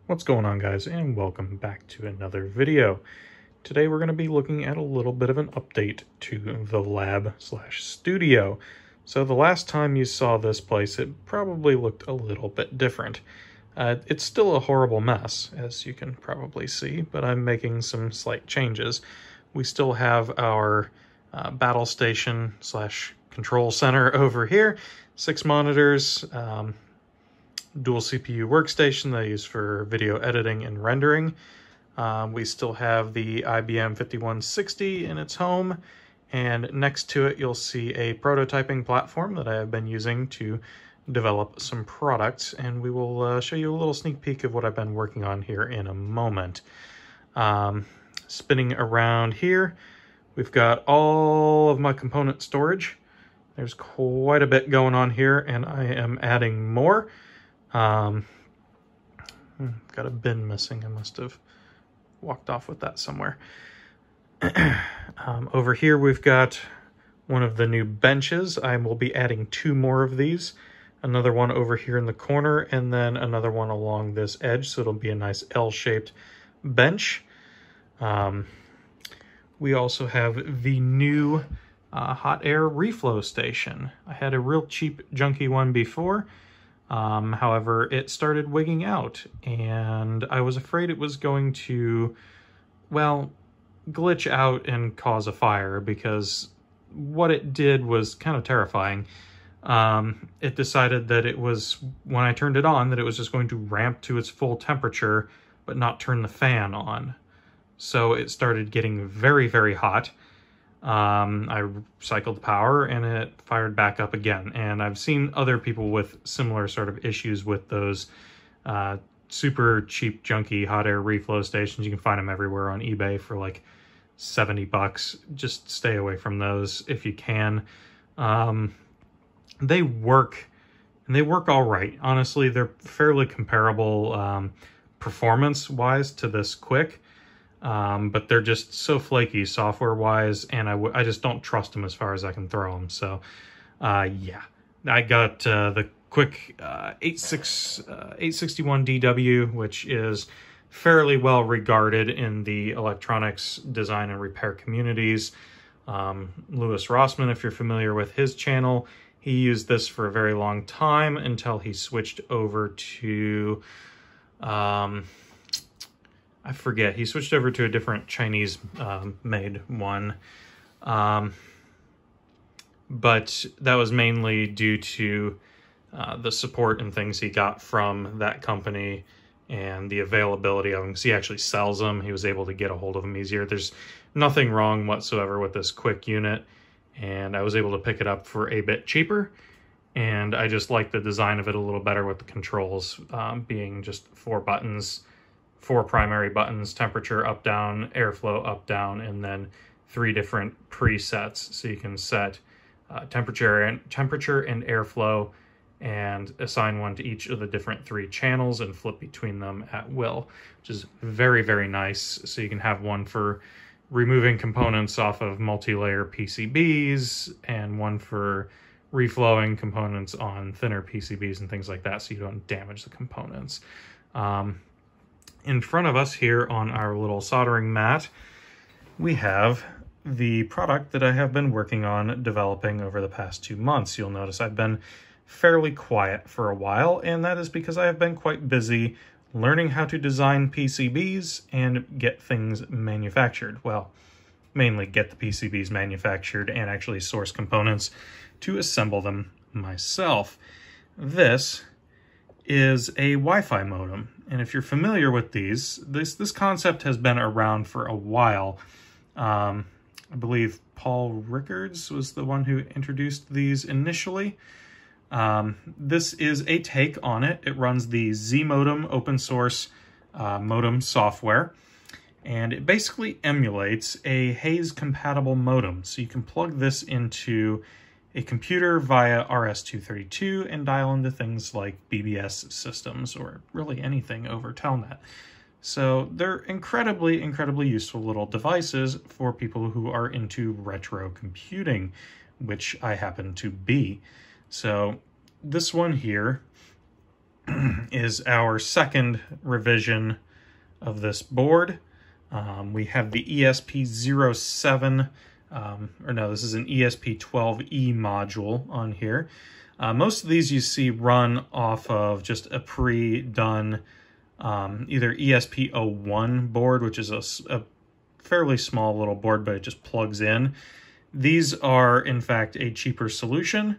What's going on, guys, and welcome back to another video. Today we're going to be looking at a little bit of an update to the lab/studio. So the last time you saw this place, it probably looked a little bit different. It's still a horrible mess, as you can probably see, but I'm making some slight changes. We still have our battle station/control center over here, 6 monitors, dual CPU workstation that I use for video editing and rendering. We still have the IBM 5160 in its home, and next to it you'll see a prototyping platform that I have been using to develop some products, and we will show you a little sneak peek of what I've been working on here in a moment. Spinning around here, we've got all of my component storage. There's quite a bit going on here, and I am adding more. Got a bin missing. I must have walked off with that somewhere. Over here we've got one of the new benches. I will be adding 2 more of these. Another one over here in the corner, and then another one along this edge, so it'll be a nice L-shaped bench. We also have the new hot air reflow station. I had a real cheap, junky one before. However, it started wigging out, and I was afraid it was going to, well, glitch out and cause a fire, because what it did was kind of terrifying. It decided that it was, when I turned it on, that it was just going to ramp to its full temperature, but not turn the fan on. So it started getting very, very hot. I cycled power and it fired back up again, and I've seen other people with similar sort of issues with those super cheap, junky hot air reflow stations. You can find them everywhere on eBay for like $70. Just stay away from those if you can. They work, and they work all right. Honestly, they're fairly comparable performance-wise to this Quick. But they're just so flaky software-wise, and I just don't trust them as far as I can throw them. So, yeah. I got the Quick 861DW, which is fairly well regarded in the electronics design and repair communities. Louis Rossman, if you're familiar with his channel, he used this for a very long time until he switched over to... I forget, he switched over to a different Chinese made one. But that was mainly due to the support and things he got from that company and the availability of them, because he actually sells them. He was able to get a hold of them easier. There's nothing wrong whatsoever with this Quick unit, and I was able to pick it up for a bit cheaper. And I just like the design of it a little better with the controls being just 4 buttons. 4 primary buttons: temperature up, down, airflow up, down, and then 3 different presets. So you can set temperature and airflow, and assign one to each of the different 3 channels and flip between them at will, which is very, very nice. So you can have one for removing components off of multi-layer PCBs, and one for reflowing components on thinner PCBs and things like that, so you don't damage the components. In front of us here on our little soldering mat, we have the product that I have been working on developing over the past 2 months. You'll notice I've been fairly quiet for a while, and that is because I have been quite busy learning how to design PCBs and get things manufactured. Well, mainly get the PCBs manufactured and actually source components to assemble them myself. This is a Wi-Fi modem. And if you're familiar with these, this concept has been around for a while. I believe Paul Rickards was the one who introduced these initially. This is a take on it. It runs the Z modem open source modem software, and it basically emulates a Hayes compatible modem. So you can plug this into a computer via RS-232 and dial into things like Bbs systems, or really anything over Telnet. So they're incredibly, incredibly useful little devices for people who are into retro computing, which I happen to be. So this one here is our second revision of this board. We have the ESP07, or no, this is an ESP12E module on here. Most of these you see run off of just a pre-done either ESP01 board, which is a fairly small little board, but it just plugs in. These are, in fact, a cheaper solution,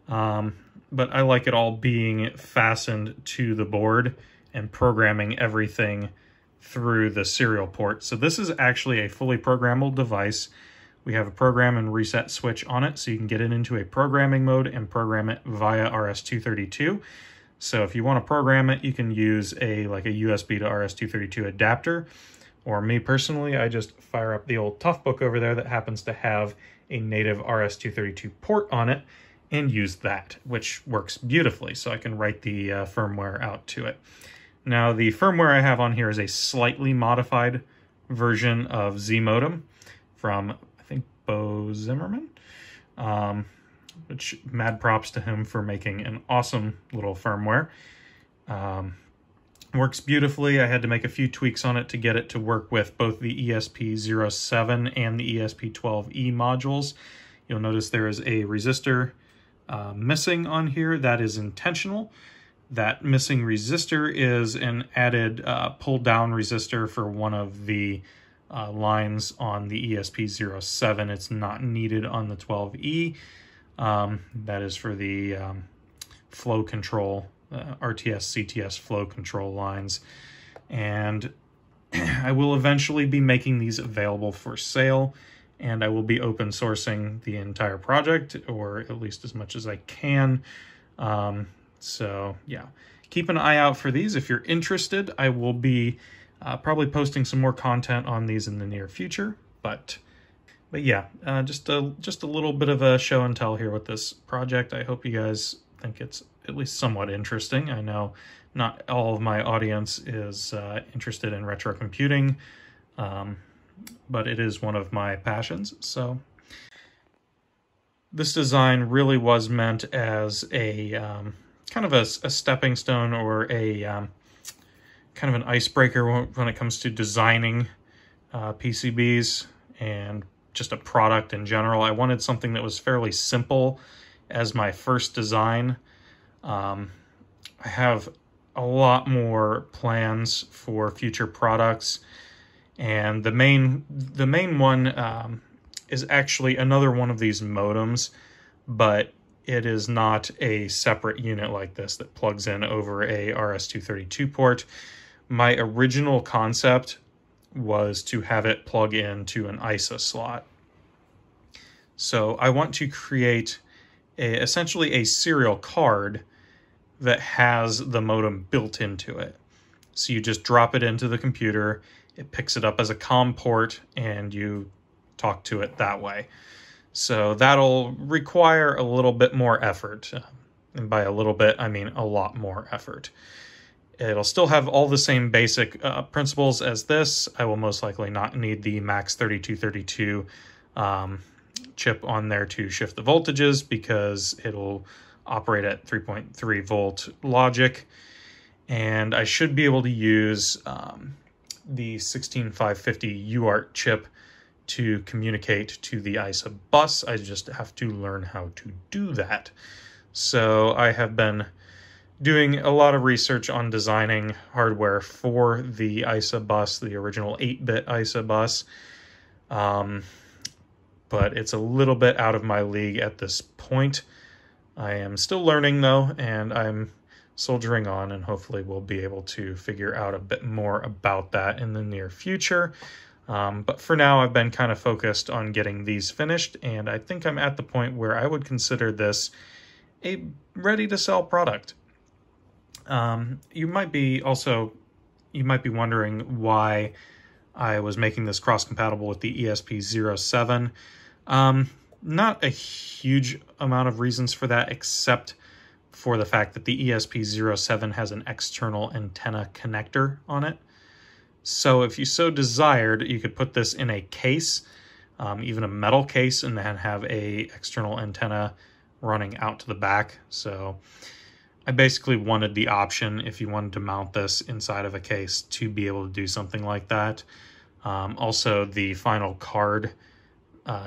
but I like it all being fastened to the board and programming everything through the serial port. So this is actually a fully programmable device. We have a program and reset switch on it, so you can get it into a programming mode and program it via RS-232. So if you want to program it, you can use like a USB to RS-232 adapter. Or me personally, I just fire up the old Toughbook over there that happens to have a native RS-232 port on it and use that, which works beautifully. So I can write the firmware out to it. Now, the firmware I have on here is a slightly modified version of Z Modem from, I think, Bo Zimmerman, which mad props to him for making an awesome little firmware. Works beautifully. I had to make a few tweaks on it to get it to work with both the ESP07 and the ESP12E modules. You'll notice there is a resistor missing on here. That is intentional. That missing resistor is an added pull-down resistor for one of the lines on the ESP07. It's not needed on the 12E. That is for the flow control, RTS, CTS flow control lines. And I will eventually be making these available for sale, and I will be open sourcing the entire project, or at least as much as I can. So yeah, keep an eye out for these. If you're interested, I will be probably posting some more content on these in the near future. But yeah, just a little bit of a show and tell here with this project. I hope you guys think it's at least somewhat interesting. I know not all of my audience is interested in retro computing, but it is one of my passions. So this design really was meant as a kind of a stepping stone, or a kind of an icebreaker when it comes to designing PCBs and just a product in general. I wanted something that was fairly simple as my first design. I have a lot more plans for future products, and the main one is actually another one of these modems, but it is not a separate unit like this that plugs in over a RS-232 port. My original concept was to have it plug into an ISA slot. So I want to create essentially a serial card that has the modem built into it. So you just drop it into the computer, it picks it up as a COM port, and you talk to it that way. So that'll require a little bit more effort. And by a little bit, I mean a lot more effort. It'll still have all the same basic principles as this. I will most likely not need the Max 3232 chip on there to shift the voltages, because it'll operate at 3.3 volt logic. And I should be able to use the 16550 UART chip to communicate to the ISA bus. I just have to learn how to do that. So I have been doing a lot of research on designing hardware for the ISA bus, the original 8-bit ISA bus. But it's a little bit out of my league at this point. I am still learning though, and I'm soldiering on, and hopefully we'll be able to figure out a bit more about that in the near future. But for now, I've been kind of focused on getting these finished, and I think I'm at the point where I would consider this a ready-to-sell product. You might be wondering why I was making this cross-compatible with the ESP07. Not a huge amount of reasons for that, except for the fact that the ESP07 has an external antenna connector on it. So if you so desired, you could put this in a case, even a metal case, and then have a external antenna running out to the back. So I basically wanted the option, if you wanted to mount this inside of a case, to be able to do something like that. Also, the final card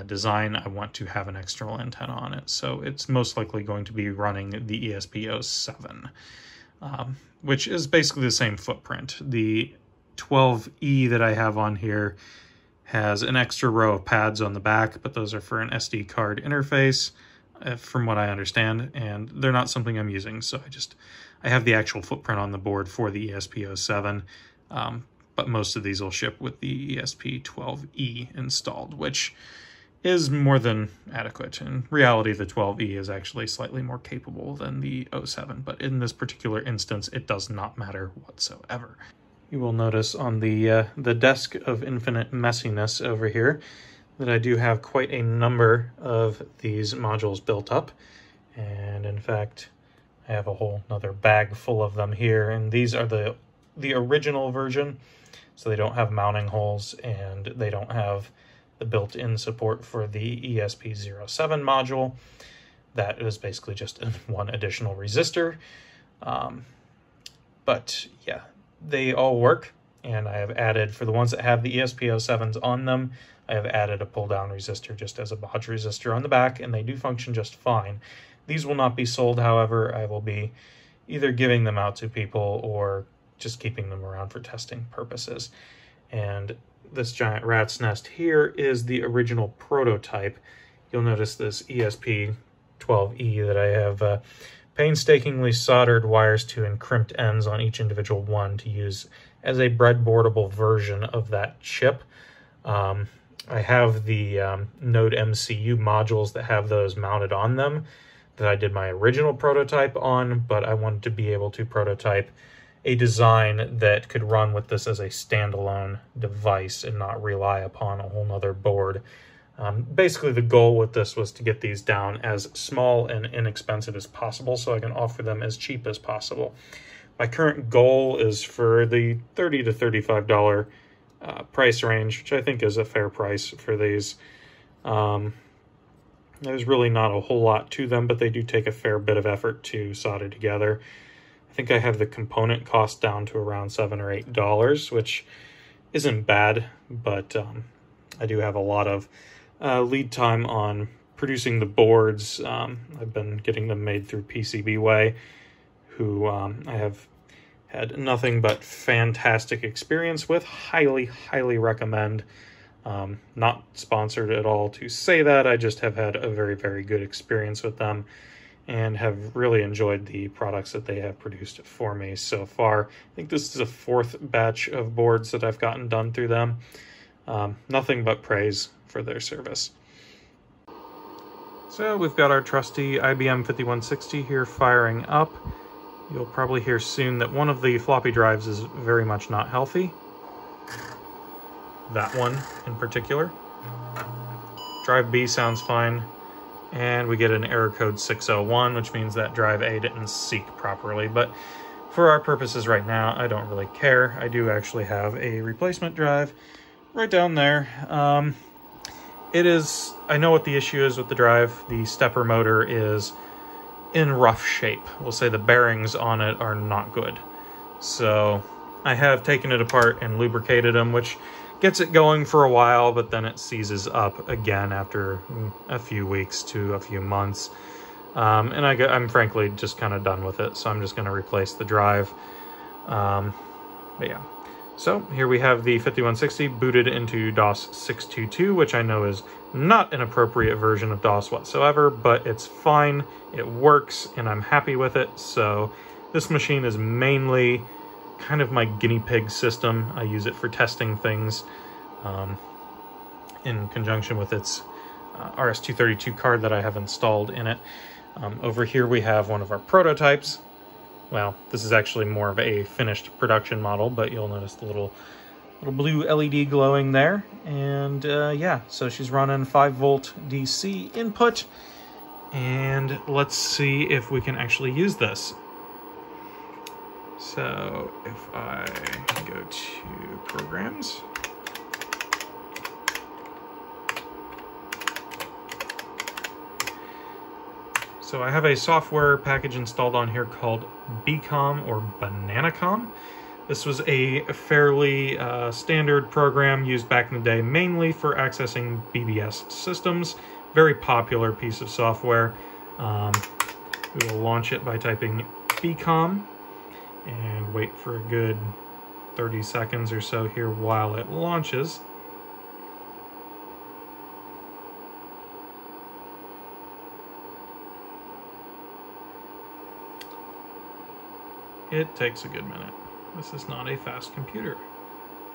design, I want to have an external antenna on it, so it's most likely going to be running the ESP07, which is basically the same footprint. The 12E that I have on here has an extra row of pads on the back, but those are for an SD card interface, from what I understand, and they're not something I'm using, so I have the actual footprint on the board for the ESP07, but most of these will ship with the ESP12E installed, which is more than adequate. In reality, the 12E is actually slightly more capable than the 07, but in this particular instance, it does not matter whatsoever. You will notice on the desk of infinite messiness over here that I do have quite a number of these modules built up, and in fact I have a whole another bag full of them here, and these are the original version, so they don't have mounting holes and they don't have the built-in support for the ESP07 module. That is basically just one additional resistor, but yeah, they all work, and I have added, for the ones that have the ESP07s on them, I have added a pull-down resistor just as a bodge resistor on the back, and they do function just fine. These will not be sold, however. I will be either giving them out to people or just keeping them around for testing purposes. And this giant rat's nest here is the original prototype. You'll notice this ESP12E that I have painstakingly soldered wires to and crimped ends on each individual one to use as a breadboardable version of that chip. I have the Node MCU modules that have those mounted on them that I did my original prototype on, but I wanted to be able to prototype a design that could run with this as a standalone device and not rely upon a whole nother board. Basically, the goal with this was to get these down as small and inexpensive as possible so I can offer them as cheap as possible. My current goal is for the $30 to $35 price range, which I think is a fair price for these. There's really not a whole lot to them, but they do take a fair bit of effort to solder together. I think I have the component cost down to around $7 or $8, which isn't bad, but I do have a lot of lead time on producing the boards. I've been getting them made through PCBWay, who I have had nothing but fantastic experience with. Highly, highly recommend. Not sponsored at all to say that. I just have had a very, very good experience with them and have really enjoyed the products that they have produced for me so far. I think this is the fourth batch of boards that I've gotten done through them. Nothing but praise for their service. So we've got our trusty IBM 5160 here firing up. You'll probably hear soon that one of the floppy drives is very much not healthy. That one in particular. Drive B sounds fine, and we get an error code 601, which means that drive A didn't seek properly, but for our purposes right now, I don't really care. I do actually have a replacement drive right down there. I know what the issue is with the drive. The stepper motor is in rough shape. We'll say the bearings on it are not good. So I have taken it apart and lubricated them, which gets it going for a while, but then it seizes up again after a few weeks to a few months. And I'm frankly just kind of done with it, so I'm just going to replace the drive. But yeah. So here we have the 5160 booted into DOS 622, which I know is not an appropriate version of DOS whatsoever, but it's fine, it works, and I'm happy with it. So this machine is mainly kind of my guinea pig system. I use it for testing things in conjunction with its RS-232 card that I have installed in it. Over here we have one of our prototypes. Well, this is actually more of a finished production model, but you'll notice the little blue LED glowing there. And yeah, so she's running 5-volt DC input. And let's see if we can actually use this. So if I go to programs, so So I have a software package installed on here called Bcom or Bananacom. This was a fairly standard program used back in the day, mainly for accessing BBS systems. Very popular piece of software. We will launch it by typing Bcom and wait for a good 30 seconds or so here while it launches. It takes a good minute. This is not a fast computer.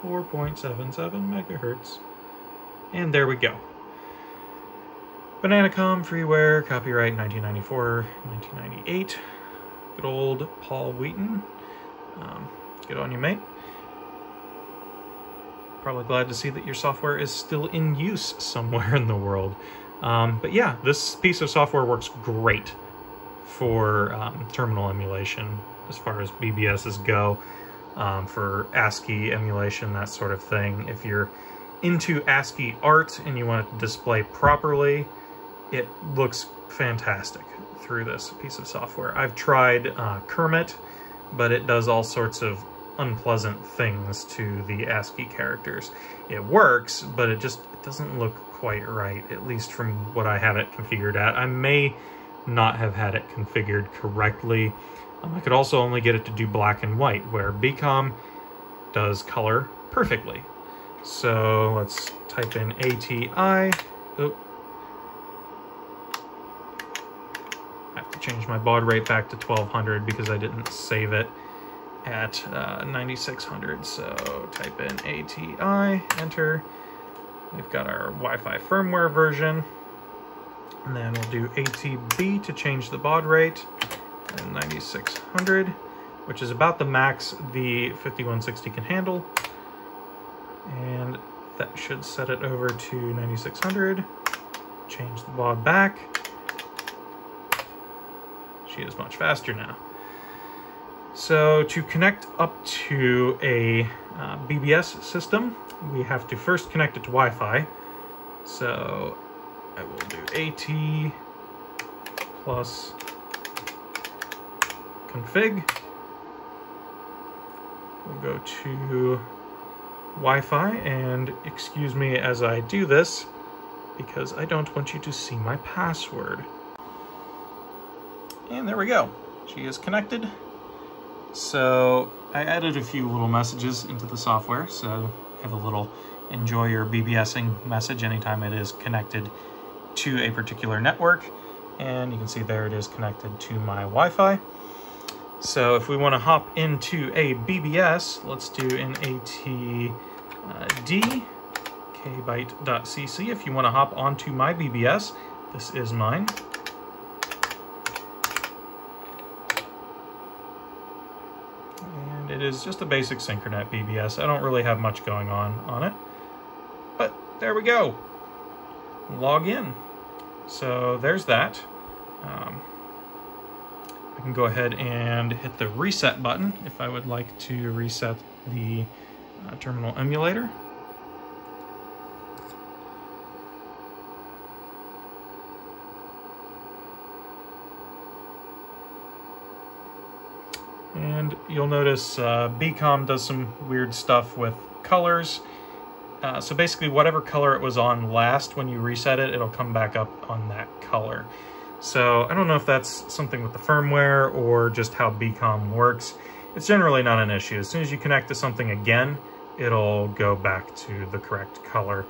4.77 megahertz. And there we go. Bananacom, freeware, copyright 1994, 1998. Good old Paul Wheaton. Good on you, mate. Probably glad to see that your software is still in use somewhere in the world. But yeah, this piece of software works great for terminal emulation as far as BBSs go, for ASCII emulation, that sort of thing. If you're into ASCII art and you want it to display properly, it looks fantastic through this piece of software. I've tried Kermit, but it does all sorts of unpleasant things to the ASCII characters. It works, but it doesn't look quite right, at least from what I have it configured at. I may not have had it configured correctly. I could also only get it to do black and white, where Bcom does color perfectly. So let's type in ATI. Oh. I have to change my baud rate back to 1200 because I didn't save it at 9600. So type in ATI, enter. We've got our Wi-Fi firmware version. And then we'll do ATB to change the baud rate. And 9600, which is about the max the 5160 can handle. And that should set it over to 9600. Change the baud back. She is much faster now. So to connect up to a BBS system, we have to first connect it to Wi-Fi. So I will do AT plus config. We'll go to Wi-Fi, and excuse me as I do this because I don't want you to see my password. And there we go. She is connected. So I added a few little messages into the software, so I have a little enjoy your BBSing message anytime it is connected to a particular network. And you can see there it is connected to my Wi-Fi. So if we want to hop into a BBS, let's do an ATD kbyte.cc. If you want to hop onto my BBS, this is mine. And it is just a basic Synchronet BBS. I don't really have much going on it. But there we go. Log in. So there's that. I can go ahead and hit the reset button if I would like to reset the terminal emulator. And you'll notice Bcom does some weird stuff with colors. So basically whatever color it was on last, when you reset it, it'll come back up on that color. So I don't know if that's something with the firmware or just how Bcom works. It's generally not an issue. As soon as you connect to something again, it'll go back to the correct color.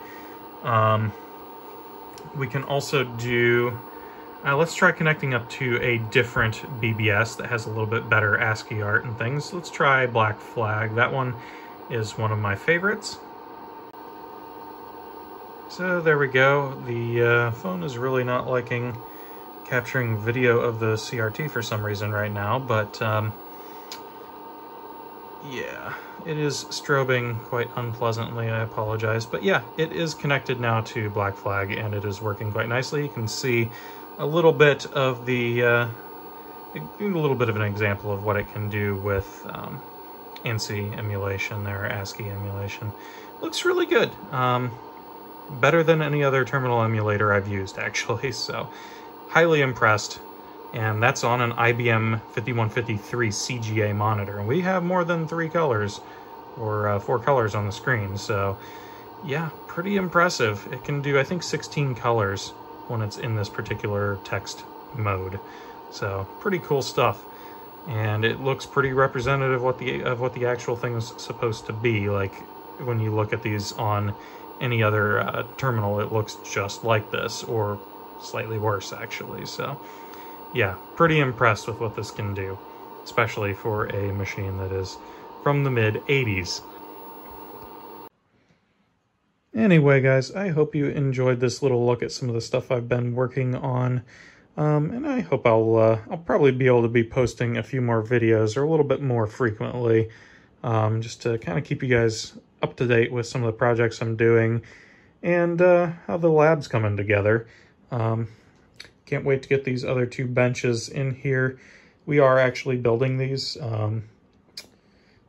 We can also do, let's try connecting up to a different BBS that has a little bit better ASCII art and things. Let's try Black Flag. That one is one of my favorites. So there we go. The phone is really not liking capturing video of the CRT for some reason right now, but yeah, it is strobing quite unpleasantly. I apologize, but yeah, it is connected now to Black Flag and it is working quite nicely. You can see a little bit of the a little bit of an example of what it can do with ANSI emulation there, ASCII emulation. Looks really good. Better than any other terminal emulator I've used, actually, so highly impressed. and that's on an IBM 5153 CGA monitor. And we have more than 3 colors, or 4 colors on the screen, so yeah, pretty impressive. It can do, I think, 16 colors when it's in this particular text mode, so pretty cool stuff. And it looks pretty representative of what the actual thing is supposed to be. Like, when you look at these on any other terminal, it looks just like this, or slightly worse, actually. So yeah, pretty impressed with what this can do, especially for a machine that is from the mid-80s. Anyway, guys, I hope you enjoyed this little look at some of the stuff I've been working on. And I hope I'll probably be able to be posting a few more videos, or a little bit more frequently, just to kind of keep you guys up to date with some of the projects I'm doing, and how the lab's coming together. Can't wait to get these other 2 benches in here. We are actually building these.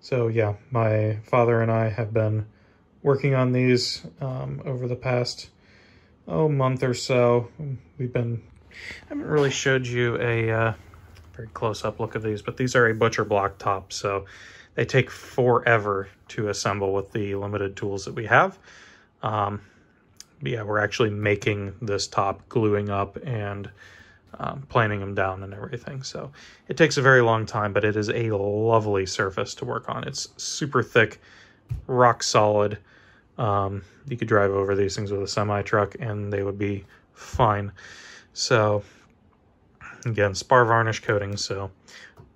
So yeah, my father and I have been working on these over the past month or so. I haven't really showed you a very close-up look of these, but these are a butcher block top, so they take forever to assemble with the limited tools that we have. But yeah, we're actually making this top, gluing up, and planing them down and everything. So it takes a very long time, but it is a lovely surface to work on. It's super thick, rock solid. You could drive over these things with a semi-truck and they would be fine. So again, spar varnish coating, so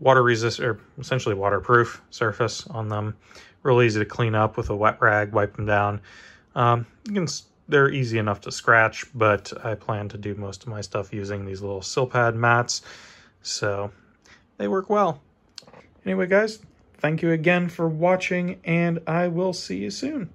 water resist, or essentially waterproof surface on them. Really easy to clean up with a wet rag, wipe them down. They're easy enough to scratch, but I plan to do most of my stuff using these little sill pad mats, so they work well. Anyway, guys, thank you again for watching, and I will see you soon.